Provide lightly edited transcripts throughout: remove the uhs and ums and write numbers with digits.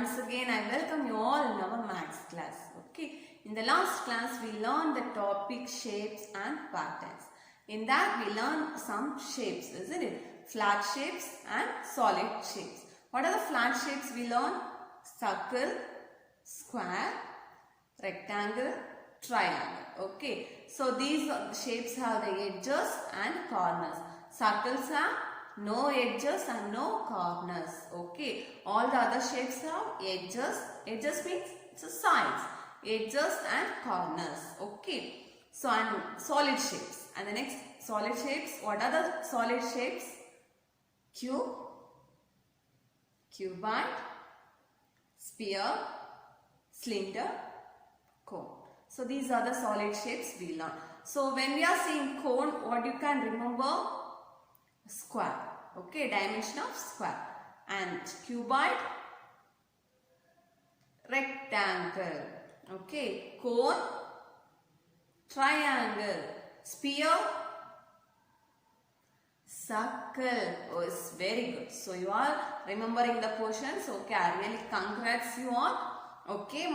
once again I welcome you all in our maths class. Okay, in the last class we learned the topic shapes and patterns. In that we learned some shapes, isn't it? Flat shapes and solid shapes. What are the flat shapes we learned? Circle, square, rectangle, triangle. Okay, so these shapes have the edges and corners. Circles have no edges and no corners. Okay, all the other shapes have edges. Edges means it's a sides. Edges and corners. Okay, so and solid shapes. And the next solid shapes. What are the solid shapes? Cube, cuboid, sphere, cylinder, cone. So these are the solid shapes we learn. So when we are seeing cone, what you can remember? Square. Okay, dimension of square. And cuboid, rectangle. Okay, cone, triangle, sphere, circle. Oh, it's very good. So you are remembering the portions. Okay, I really congrats you all. Okay,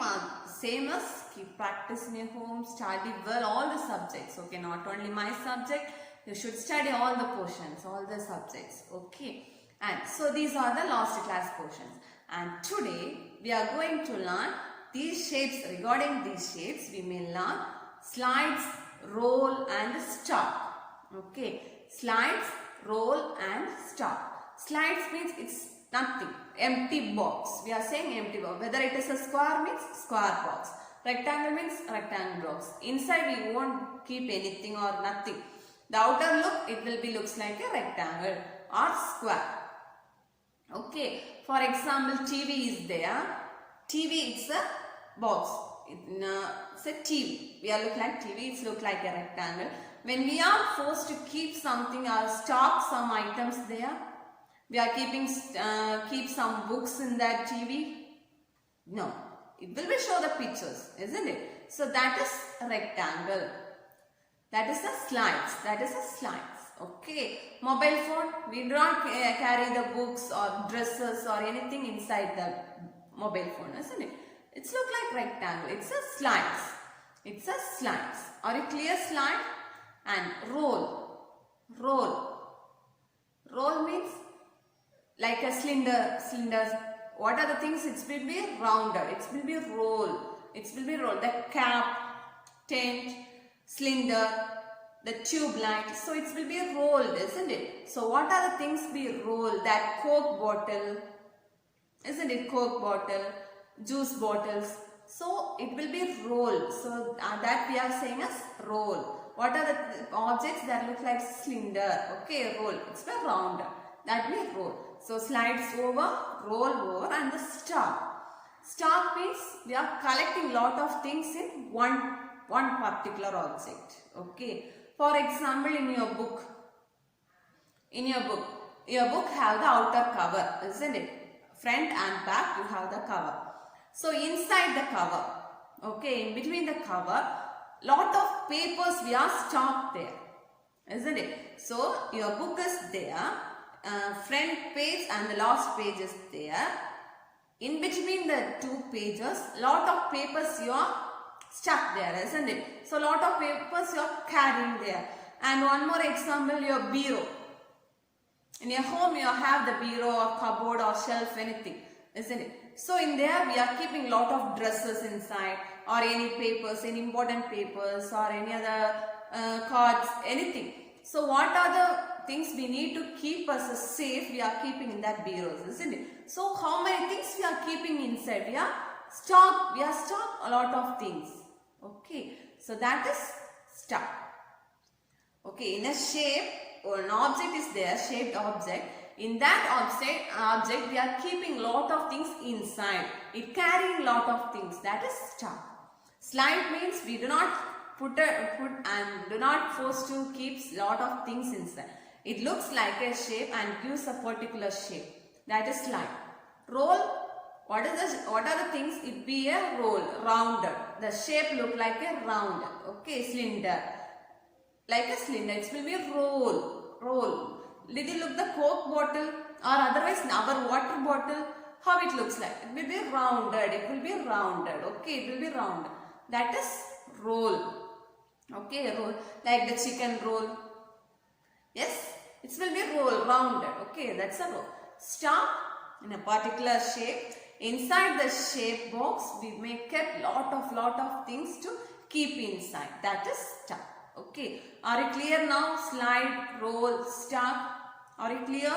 same as keep practicing at home, study well all the subjects. Okay, not only my subject, you should study all the portions, all the subjects. Okay, and so these are the last class portions. And today we are going to learn these shapes. Regarding these shapes, we may learn slides, roll and stop. Okay, slides, roll and stop. Slides means it's nothing, empty box. We are saying empty box. Whether it is a square means square box. Rectangle means rectangle box. Inside we won't keep anything or nothing. The outer look, it will be looks like a rectangle or square. Okay, for example, TV is there. TV it's a box. It's a TV. We are look like TV. It's look like a rectangle. When we are forced to keep something or stock some items there, we are keeping keep some books in that TV. No, it will be show the pictures, isn't it? So that is a rectangle. That is a slides. That is a slides. Okay. Mobile phone, we do not carry the books or dresses or anything inside the mobile phone, isn't it? It's look like rectangle. It's a slides. It's a slides. Are you clear? Slide and roll. Roll. Roll means like a cylinder. Cylinders. What are the things? It will be rounded. It will be roll. It will be roll. The cap, tent, cylinder, the tube light. So it will be rolled, isn't it? So what are the things we roll? That Coke bottle, isn't it? Coke bottle, juice bottles. So it will be rolled. So that we are saying as roll. What are the objects that look like cylinder? Okay, roll. It's a round. That means roll. So slides over, roll over and the stop. Stop means we are collecting lot of things in one particular object. Okay. For example, in your book have the outer cover, isn't it? Front and back you have the cover. So inside the cover, okay, in between the cover, lot of papers we are stocked there, isn't it? So your book is there, front page and the last page is there. In between the two pages, lot of papers you are stuck there, isn't it? So lot of papers you are carrying there. And one more example, your bureau. In your home you have the bureau or cupboard or shelf, anything, isn't it? So in there we are keeping lot of dresses inside or any papers, any important papers or any other cards, anything. So what are the things we need to keep us safe we are keeping in that bureaus, isn't it? So how many things we are keeping inside? We are stock a lot of things. Okay, so that is stock. Okay, in a shape or an object is there, shaped object. In that object we are keeping lot of things inside. It carrying lot of things. That is stock. Slide means we do not put and do not force to keep lot of things inside. It looks like a shape and gives a particular shape. That is slide. Roll. What are the things? It be a roll, rounded. The shape look like a round. Okay, cylinder. Like a cylinder, it will be a roll. Little look the Coke bottle or otherwise our water bottle. how it looks like. It will be rounded. It will be rounded. Okay, it will be rounded. That is roll. Okay, roll like the chicken roll. Yes, it will be roll, rounded. Okay, that's a roll. Star in a particular shape. Inside the shape box, we may keep lot of things to keep inside. That is star. Okay, are you clear now? Slide, roll, star. Are you clear?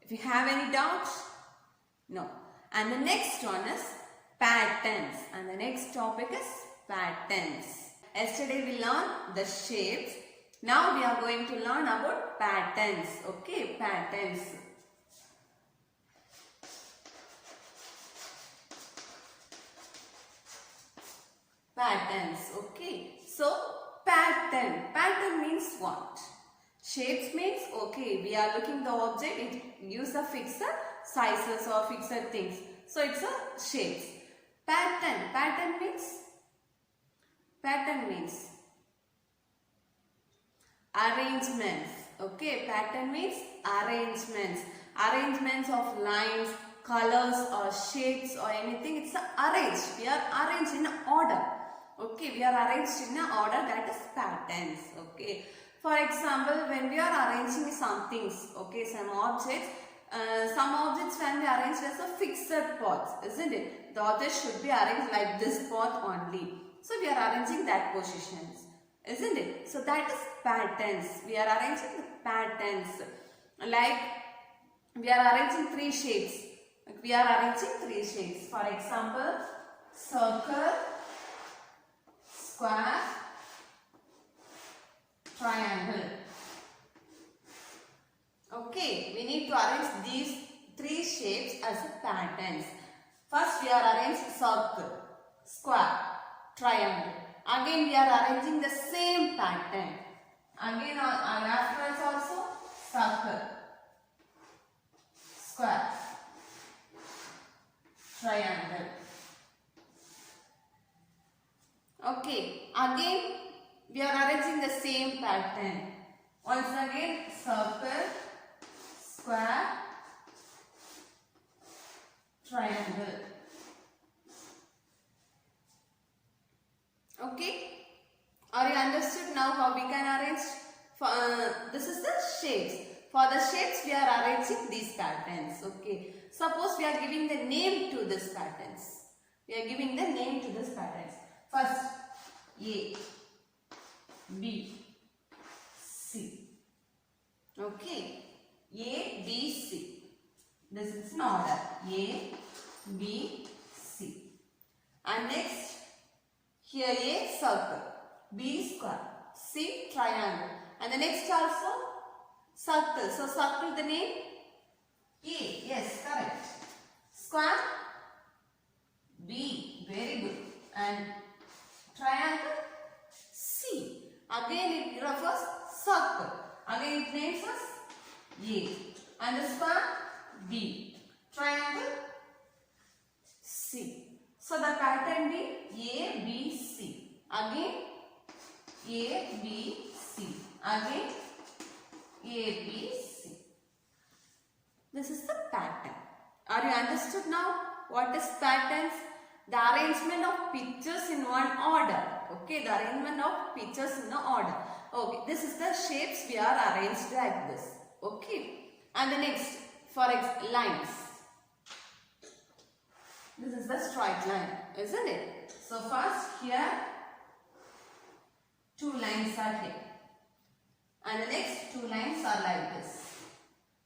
If you have any doubts, no. And the next one is patterns. And the next topic is patterns. Yesterday we learned the shapes. Now we are going to learn about patterns. Okay, patterns. Patterns. Okay. So pattern. Pattern means what? Shapes means, okay, we are looking the object, it gives a fixed sizes or fixed things. So it's a shapes. Pattern. Pattern means arrangements. Okay, pattern means arrangements. Arrangements of lines, colors or shapes or anything. It's arranged. We are arranged in order. Okay, we are arranged in an order, that is patterns. Okay. For example, when we are arranging some things, okay, some objects can be arranged as a fixed parts, isn't it? The object should be arranged like this part only. So we are arranging that positions, isn't it? So that is patterns. We are arranging the patterns. Like we are arranging three shapes. We are arranging three shapes. For example, circle, square, triangle. Okay, we need to arrange these three shapes as patterns. First we are arranging circle, square, triangle. Again we are arranging the same pattern. Again afterwards also circle, square, triangle. Okay, again we are arranging the same pattern. Once again circle, square, triangle. Okay, are you understood now how we can arrange? This is the shapes. For the shapes we are arranging these patterns. Okay, suppose we are giving the name to these patterns. We are giving the name to these patterns. First, A, B, C. Okay, A, B, C. This is in order. A, B, C. And next, here A, circle, B, square, C, triangle. And the next also circle. So circle the name A. Yes, correct. Square, B. Very good. And triangle, C. Again it refers circle. Again it names as A. And the square, B. Triangle, C. So the pattern be A, B, C. Again A, B, C. Again A, B, C. This is the pattern. Are you understood now what is patterns? The arrangement of pictures in one order. Okay, the arrangement of pictures in the order. Okay, this is the shapes we are arranged like this. Okay, and the next, for example, lines. This is the straight line, isn't it? So first here, two lines are here. And the next two lines are like this.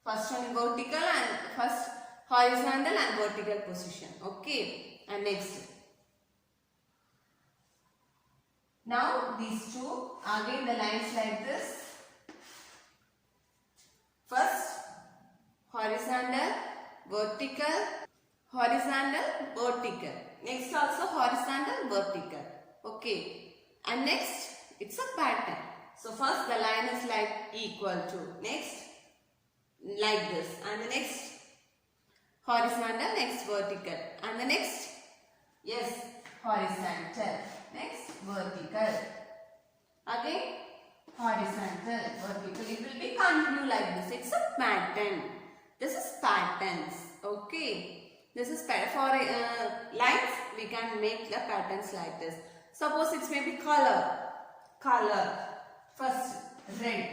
First one vertical and first horizontal and vertical position. Okay. And next. Now these two, again the lines like this. First horizontal, vertical, horizontal, vertical. Next also horizontal, vertical. Okay. And next it's a pattern. So first the line is like equal to. Next like this. And the next horizontal, next vertical. And the next, yes, horizontal. Next vertical. Again horizontal, vertical. It will be continue like this. It's a pattern. This is patterns. Okay. This is for lines, we can make the patterns like this. Suppose it's maybe color. Color. First, red.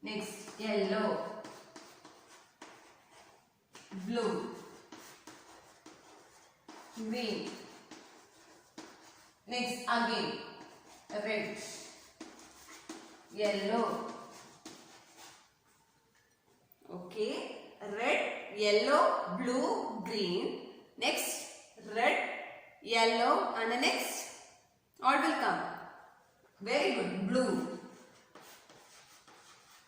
Next, yellow. Blue. Green. Next, again, red. Yellow. Okay. Red, yellow, blue, green. Next, red, yellow, and the next, what will come? Very good, blue.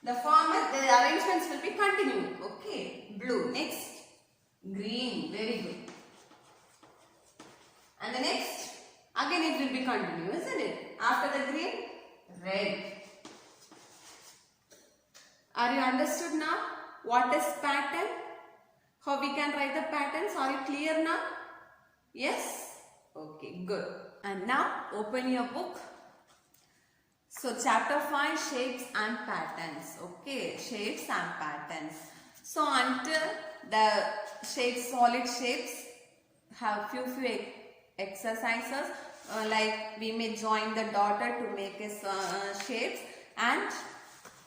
The format, the arrangements will be continued. Okay, blue. Next, green. Very good. And the next, again it will be continued, isn't it? After the green, red. Are you understood now? What is pattern? How we can write the patterns? Are you clear now? Yes? Okay, good. And now open your book. So chapter 5, shapes and patterns. Okay, shapes and patterns. So until the shapes, solid shapes, have few exercises like we may join the daughter to make shapes, and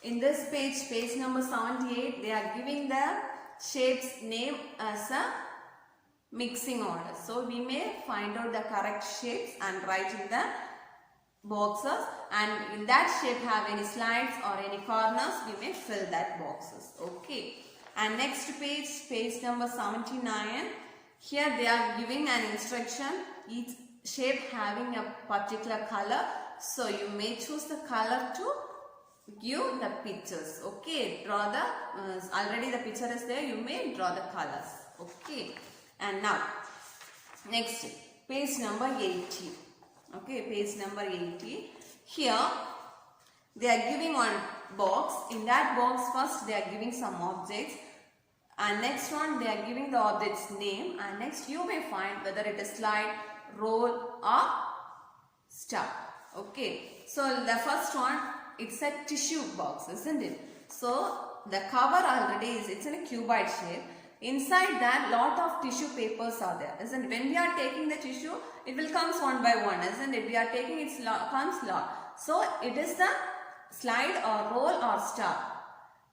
in this page number 78, they are giving the shapes name as a mixing order. So we may find out the correct shapes and write in the boxes, and in that shape have any slides or any corners, we may fill that boxes. Okay. And next page number 79, here they are giving an instruction, each shape having a particular color. So you may choose the color to give the pictures. Okay, draw the already the picture is there, you may draw the colors. Okay. And now next page number 80. Okay, page number 80. Here they are giving one box. In that box first they are giving some objects, and next one they are giving the object's name, and next you may find whether it is slide, roll or star. Okay, so the first one, it's a tissue box, isn't it? So the cover already is, it's in a cuboid shape. Inside that lot of tissue papers are there, isn't it? When we are taking the tissue, it will comes one by one, isn't it? We are taking its comes lot. So it is the slide or roll or star.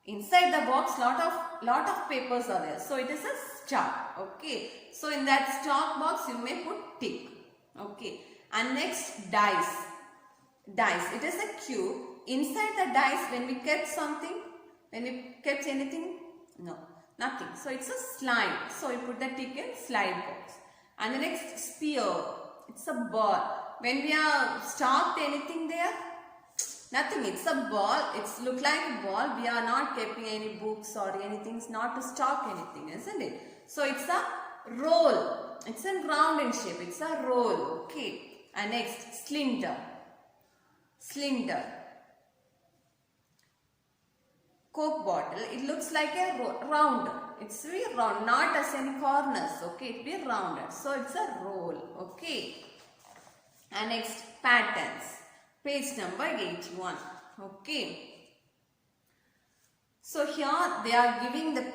Inside the box lot of papers are there. So it is a star. Okay. So in that star box you may put tick. Okay. And next, dice. Dice. It is a cube. Inside the dice, when we kept something, when we kept anything, no, nothing. So it's a slide. So you put the tick in slide box. And the next, spear. It's a ball. When we are stopped anything there, nothing. It's a ball. It's look like a ball. We are not keeping any books or anything. It's not to stock anything, isn't it? So it's a roll. It's a round in shape. It's a roll. Okay. And next, cylinder. Cylinder. Coke bottle. It looks like a round. It's very round. Not as any corners. Okay. It be rounded. So it's a roll. Okay. And next, patterns. Page number 81. Okay. So here they are giving the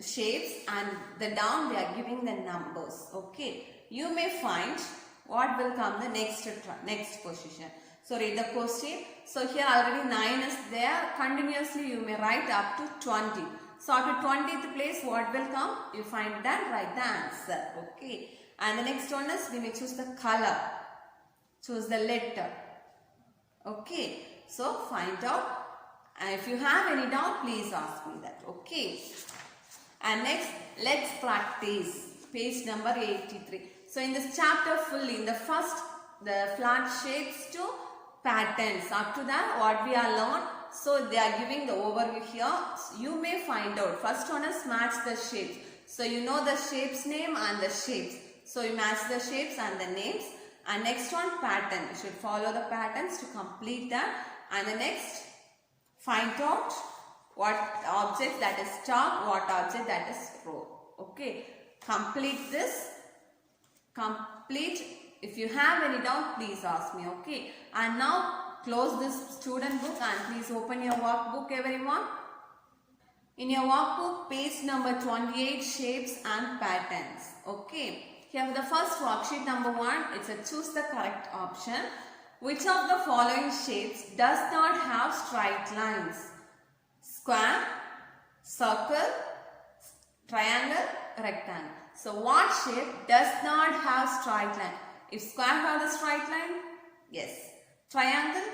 shapes, and the down they are giving the numbers. Okay. You may find what will come the next position. So read the question. So here already 9 is there. Continuously you may write up to 20. So after 20th place what will come? You find that, write the answer. Okay. And the next one is we may choose the color. Choose the letter. Okay. So find out. And if you have any doubt, please ask me that. Okay. And next, let's practice. Page number 83. So in this chapter fully, in the first, the flat shapes to patterns. Up to that, what we are learned. So they are giving the overview here. So you may find out. First one is match the shapes. So you know the shapes name and the shapes. So you match the shapes and the names. And next one, pattern. You should follow the patterns to complete that. And the next, find out what object that is star, what object that is row. Okay. Complete this. Complete. If you have any doubt, please ask me. Okay. And now close this student book and please open your workbook, everyone. In your workbook, page number 28, shapes and patterns. Okay. Here the first worksheet number 1, it's a choose the correct option. Which of the following shapes does not have straight lines? Square, circle, triangle, rectangle. So what shape does not have straight line? If square have the straight line, yes. Triangle,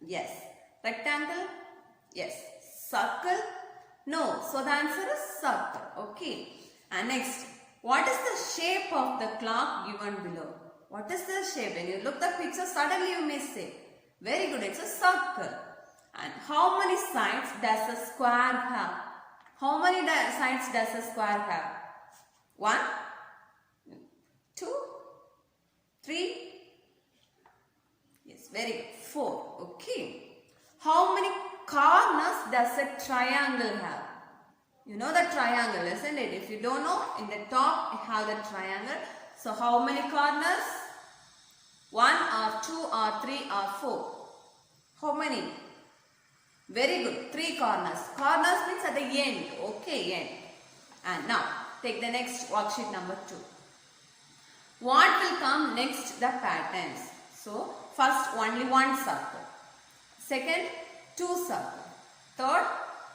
yes. Rectangle, yes. Circle, no. So the answer is circle. Okay. And next, what is the shape of the clock given below? What is the shape? When you look at the picture, suddenly you may say, very good, it's a circle. And how many sides does a square have? How many sides does a square have? 1, 2, 3. Yes, very good. 4. Okay. How many corners does a triangle have? You know the triangle, isn't it? If you don't know, in the top you have the triangle. So how many corners? 1 or 2 or 3 or 4. How many? Very good. 3 corners. Corners means at the end. Okay, end. And now, take the next worksheet number 2. What will come next? The patterns. So, first only 1 circle. Second, 2 circle. Third,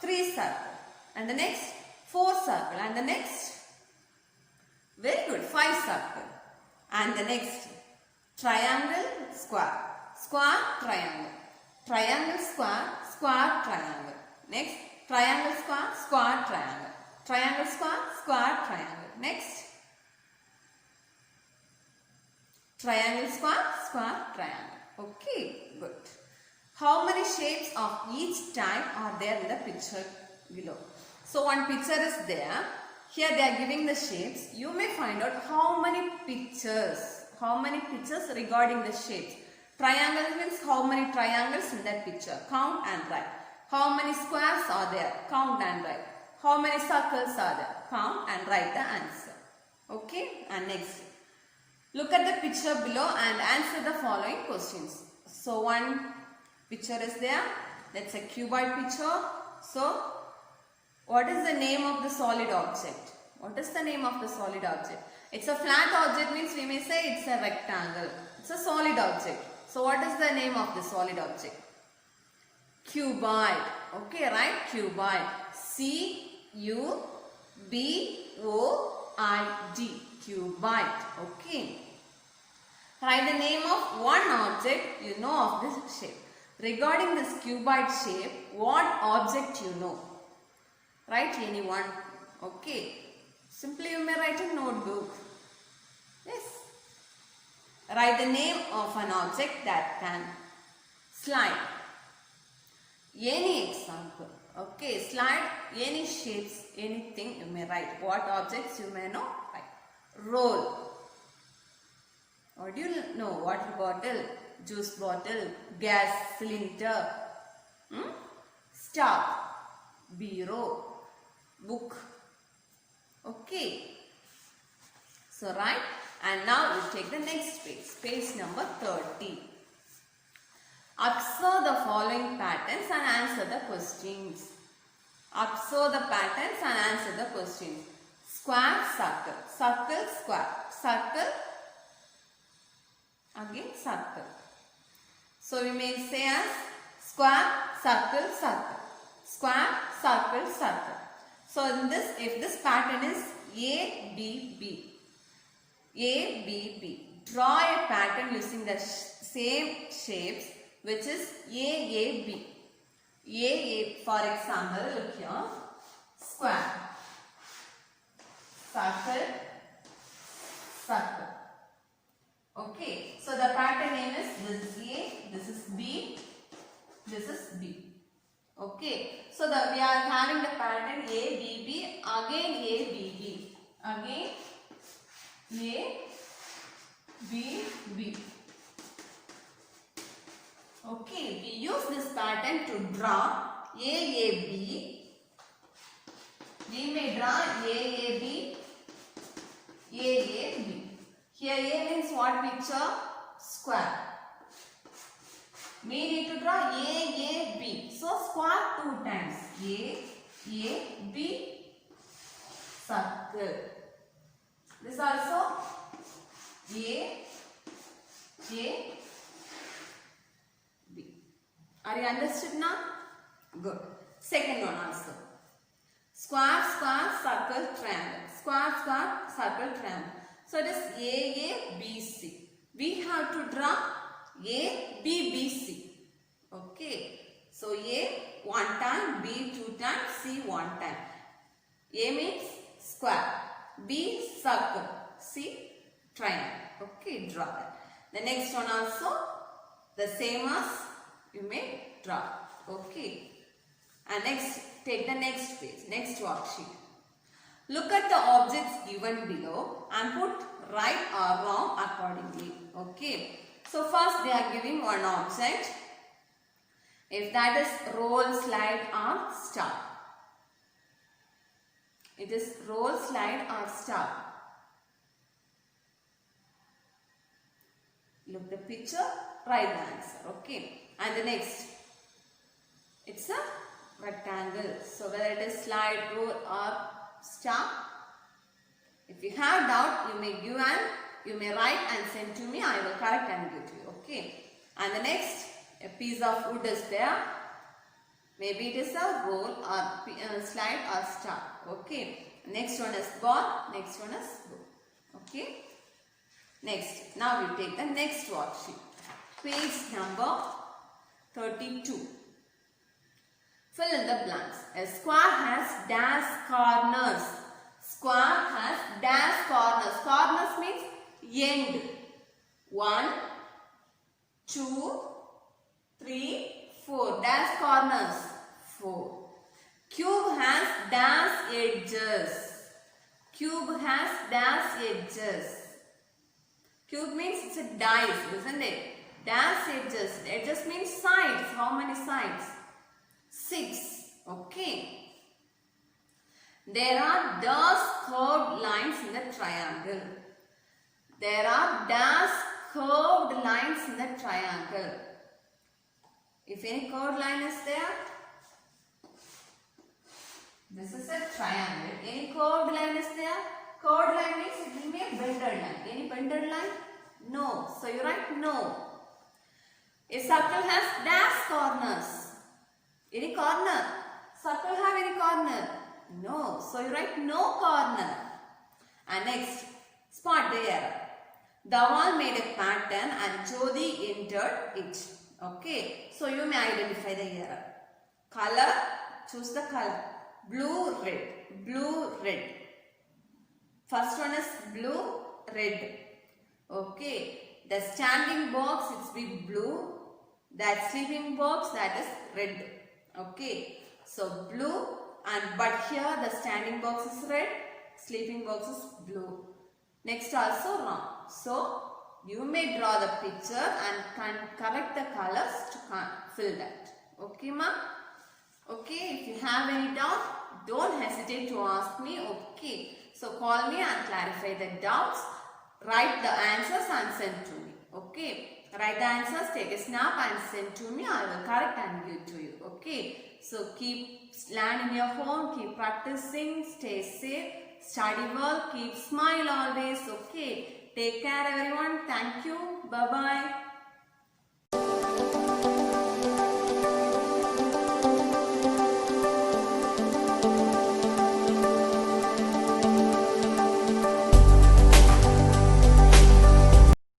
3 circle. And the next, 4 circle. And the next, very good, 5 circle. And the next, triangle, square. Square, triangle. Triangle, square, square, triangle. Next, triangle, square, square, triangle. Triangle, square, square, triangle. Next, triangle, square, square, triangle. Okay, good. How many shapes of each type are there in the picture below? So one picture is there. Here they are giving the shapes. You may find out how many pictures. How many pictures regarding the shapes. Triangle means how many triangles in that picture. Count and write. How many squares are there? Count and write. How many circles are there? Count and write the answer. Okay. And next, look at the picture below and answer the following questions. So one picture is there. That's a cuboid picture. So what is the name of the solid object? What is the name of the solid object? It's a flat object means we may say it's a rectangle. It's a solid object. So what is the name of the solid object? Cuboid. Okay, right? Cuboid. C-U-B-O-I-D. Cuboid. Okay. Write the name of one object you know of this shape. Regarding this cuboid shape, what object you know? Write anyone. Okay. Simply you may write a notebook. Yes. Write the name of an object that can slide. Any example. Okay. Slide any shapes, anything you may write. What objects you may know? Write. Roll. What do you know? Water bottle, juice bottle, gas cylinder, stop, bureau, book. Okay. So write, and now we take the next page. Page number 30. Observe the following patterns and answer the questions. Observe the patterns and answer the questions. Square, circle, circle, square, circle, again circle. So we may say as square, circle, circle, square, circle, circle. So in this, if this pattern is A, B, B, A, B, B. Draw a pattern using the same shapes, which is A, B. A, for example, look here, square, circle, circle. Okay, so the pattern name is this is A, this is B, this is B. Okay, so we are having the pattern A, B, B, again A, B, B, again A, B, B. Okay, we use this pattern to draw AAB. We may draw AAB, AAB. Here A means what picture? Square. We need to draw AAB. So square 2 times. A, A, B, circle. This also A, B. Are you understood now? Good. Second one also. Square, square, circle, triangle. Square, square, circle, triangle. So it is A, B, C. We have to draw A, B, B, C. Okay. So A one time, B two times, C one time. A means square, B circle, C triangle. Okay, draw that. The next one also the same as you may draw. Okay. And next, take the next page, next worksheet. Look at the objects given below and put right or wrong accordingly. Okay. So first they are giving one object. If that is roll, slide or star. It is roll, slide or star. Look the picture, write the answer. Okay. And the next, it's a rectangle. So whether it is slide, roll or star. If you have doubt, you may give and you may write and send to me. I will correct and give to you. Okay. And the next, a piece of wood is there. Maybe it is a roll or slide or star. Okay. Next one is ball. Next one is book. Okay. Next. Now we take the next worksheet. Page number 32. Fill in the blanks. A square has dash corners. Square has dash corners. Corners means end. 1, 2, 3, 4. Dash corners. 4. Cube has dash edges. Cube has dash edges. Cube means it's a dice, isn't it? Dash edges. Edges means sides. How many sides? 6. Okay. There are dash curved lines in the triangle. There are dash curved lines in the triangle. If any curved line is there, this is a triangle. Any curved line is there? Curved line means it will be a bended line. Any bended line? No. So you write no. A circle has dash corners. Any corner? Circle have any corner? No. So you write no corner. And next, spot the error. Dhaval made a pattern and Jyoti entered it. Okay. So you may identify the error. Color, choose the color. Blue, red. Blue, red. First one is blue, red. Okay. The standing box it's with blue. That sleeping box that is red. Okay. So blue and but here the standing box is red. Sleeping box is blue. Next also wrong. So you may draw the picture and correct the colors to fill that. Okay ma? Okay. If you have any doubt, don't hesitate to ask me. Okay. So call me and clarify the doubts. Write the answers and send to me. Okay. Write the answers, take a snap and send to me. I will correct and give to you. Okay. So keep learn in your home. Keep practicing. Stay safe. Study well. Keep smile always. Okay. Take care everyone. Thank you. Bye bye.